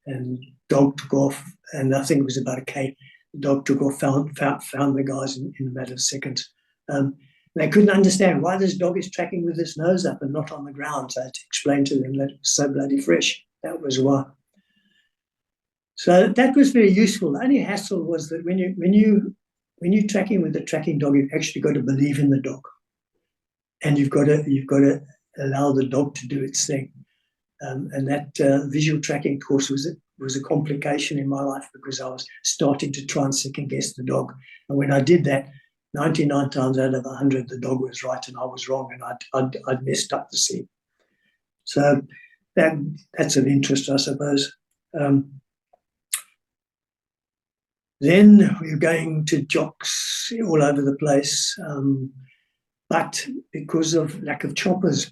and dog took off, and I think it was about a K. The dog took off, found the guys in a matter of seconds. They couldn't understand why this dog is tracking with his nose up and not on the ground. So I had to explain to them that it was so bloody fresh. That was why. So that was very useful. The only hassle was that when you're tracking with a tracking dog, you've actually got to believe in the dog, and you've got to allow the dog to do its thing. And that visual tracking course was a complication in my life, because I was starting to try and second guess the dog. And when I did that, 99 times out of 100, the dog was right and I was wrong, and I'd messed up the scene. So that's of interest, I suppose. Then we were going to jocks all over the place, but because of lack of choppers,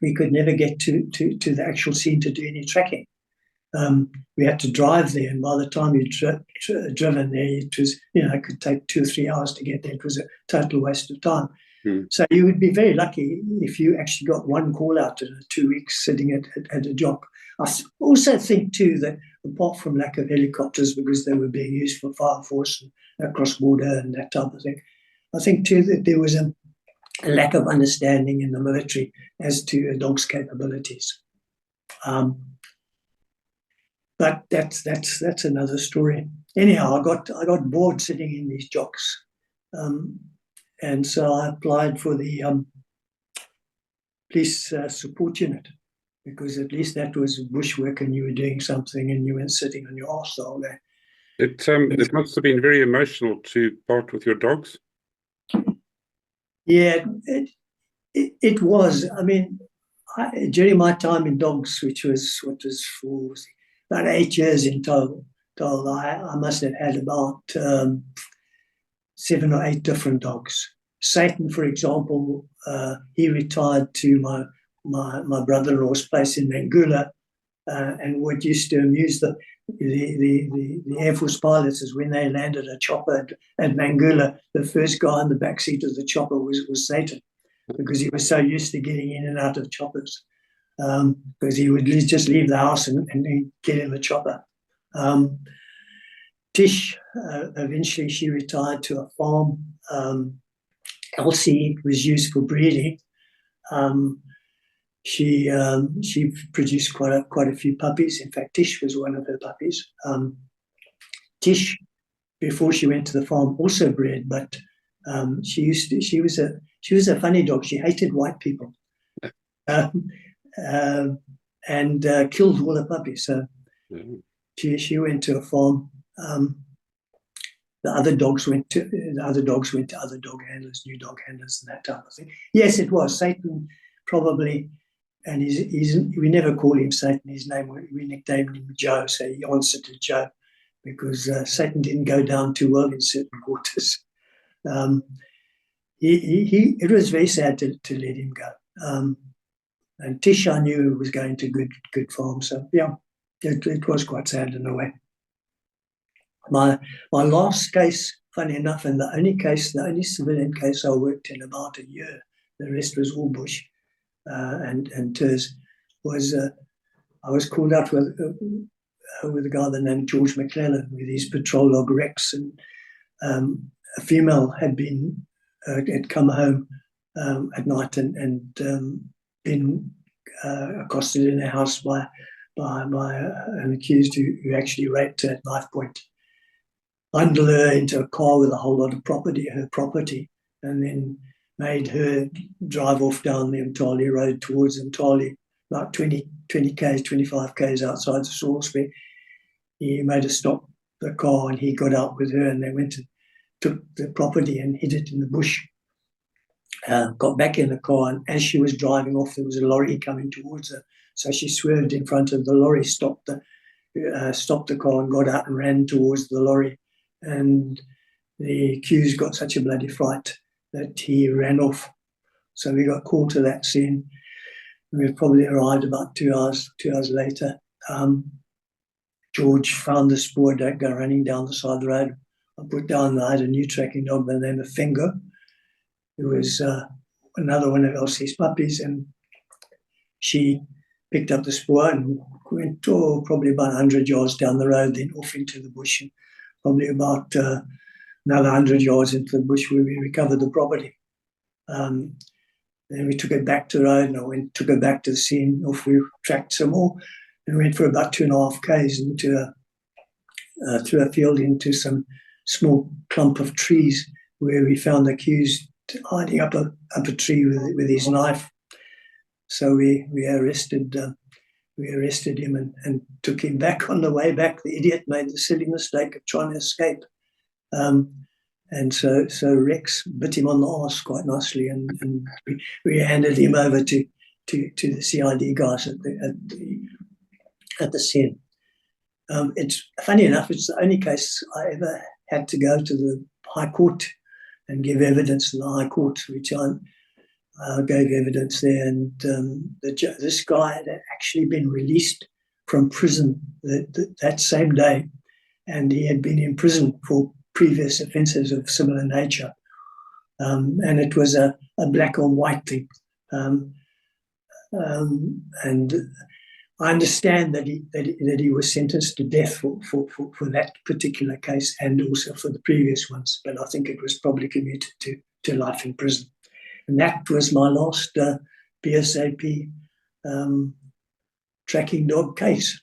we could never get to the actual scene to do any tracking. We had to drive there, and by the time you'd driven there, it was, it could take 2 or 3 hours to get there. It was a total waste of time. So you would be very lucky if you actually got one call out in 2 weeks sitting at a job. I also think too that apart from lack of helicopters, because they were being used for fire force and cross border and that type of thing, I think too that there was a lack of understanding in the military as to a dog's capabilities. But that's another story. Anyhow, I got bored sitting in these jocks. And so I applied for the police support unit, because at least that was bushwork and you were doing something and you weren't sitting on your arse all day. It must have been very emotional to part with your dogs. Yeah, it was. I mean, during my time in dogs, which was for about 8 years in total, I must have had about 7 or 8 different dogs. Satan, for example, he retired to my brother-in-law's place in Mangula, and what used to amuse the Air Force pilots is when they landed a chopper at Mangula, the first guy in the back seat of the chopper was Satan, because he was so used to getting in and out of choppers, because he would just leave the house and get in the chopper. Tish, eventually she retired to a farm. Elsie was used for breeding. She produced quite a few puppies. In fact, Tish was one of her puppies. Tish, before she went to the farm, also bred, but she was a funny dog. She hated white people, and killed all the puppies. So she went to a farm. The other dogs went to other dog handlers, new dog handlers, and that type of thing. Yes, it was Satan, probably, and we never call him Satan. His name, we nicknamed him Joe, so he answered to Joe, because Satan didn't go down too well in certain quarters. It was very sad to let him go. And Tish, I knew, was going to good farm, so yeah, it was quite sad in a way. My last case, funny enough, and the only civilian case I worked in about a year, the rest was all bush and TERS, was I was called out with a guy named George McClellan with his patrol log Rex, and a female had come home at night and been accosted in a house by an accused who actually raped her at knife point. Bundled her into a car with a whole lot of her property, and then made her drive off down the Umtali Road towards Umtali, about 20 k's, 25 k's outside the Salisbury. He made her stop the car, and he got out with her, and they went and took the property and hid it in the bush. Got back in the car, and as she was driving off, there was a lorry coming towards her. So she swerved in front of the lorry, stopped the car, and got out and ran towards the lorry. And the accused got such a bloody fright that he ran off. So we got called to that scene. We probably arrived about 2 hours later. George found the spoor go running down the side of the road. I had a new tracking dog by the name of Finger, who was another one of Elsie's puppies, and she picked up the spoor and went probably about 100 yards down the road, then off into the bush, and probably about another 100 yards into the bush where we recovered the property. Then we took it back to the road, and I took it back to the scene. Off we tracked some more, and went for about 2.5 k's through a field into some small clump of trees, where we found the accused hiding up a tree with his knife. So we arrested him and took him back. On the way back, the idiot made the silly mistake of trying to escape. And so Rex bit him on the arse quite nicely, and we handed him over to the CID guys at the scene. It's funny enough, it's the only case I ever had to go to the High Court and give evidence in the High Court, which I gave evidence there, and this guy had actually been released from prison that same day, and he had been in prison for previous offences of similar nature. And it was a black on white thing. And I understand that he was sentenced to death for that particular case and also for the previous ones, but I think it was probably commuted to life in prison. And that was my last BSAP tracking dog case.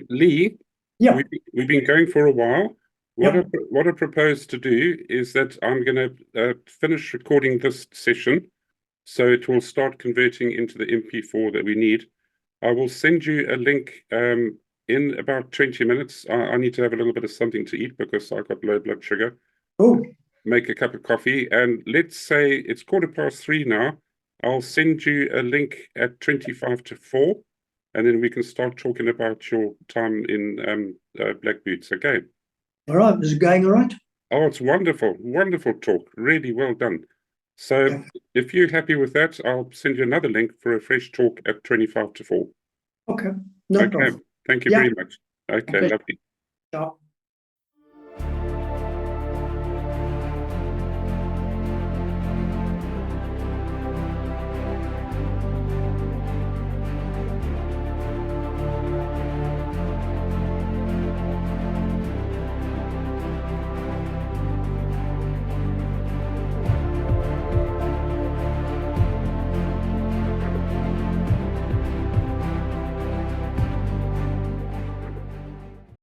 Lee, Yeah. we've been going for a while. Yeah. What I propose to do is that I'm going to finish recording this session, so it will start converting into the MP4 that we need. I will send you a link in about 20 minutes. I need to have a little bit of something to eat because I got low blood sugar. Oh. Make a cup of coffee, and let's say it's 3:15 now. I'll send you a link at 25 to 4, and then we can start talking about your time in Black Boots. Okay. All right. Is it going all right? Oh, it's wonderful. Wonderful talk. Really well done. So Okay. if you're happy with that, I'll send you another link for a fresh talk at 25 to 4. Okay. No problem. Thank you Yeah. very much. Okay, Okay. lovely. Ciao.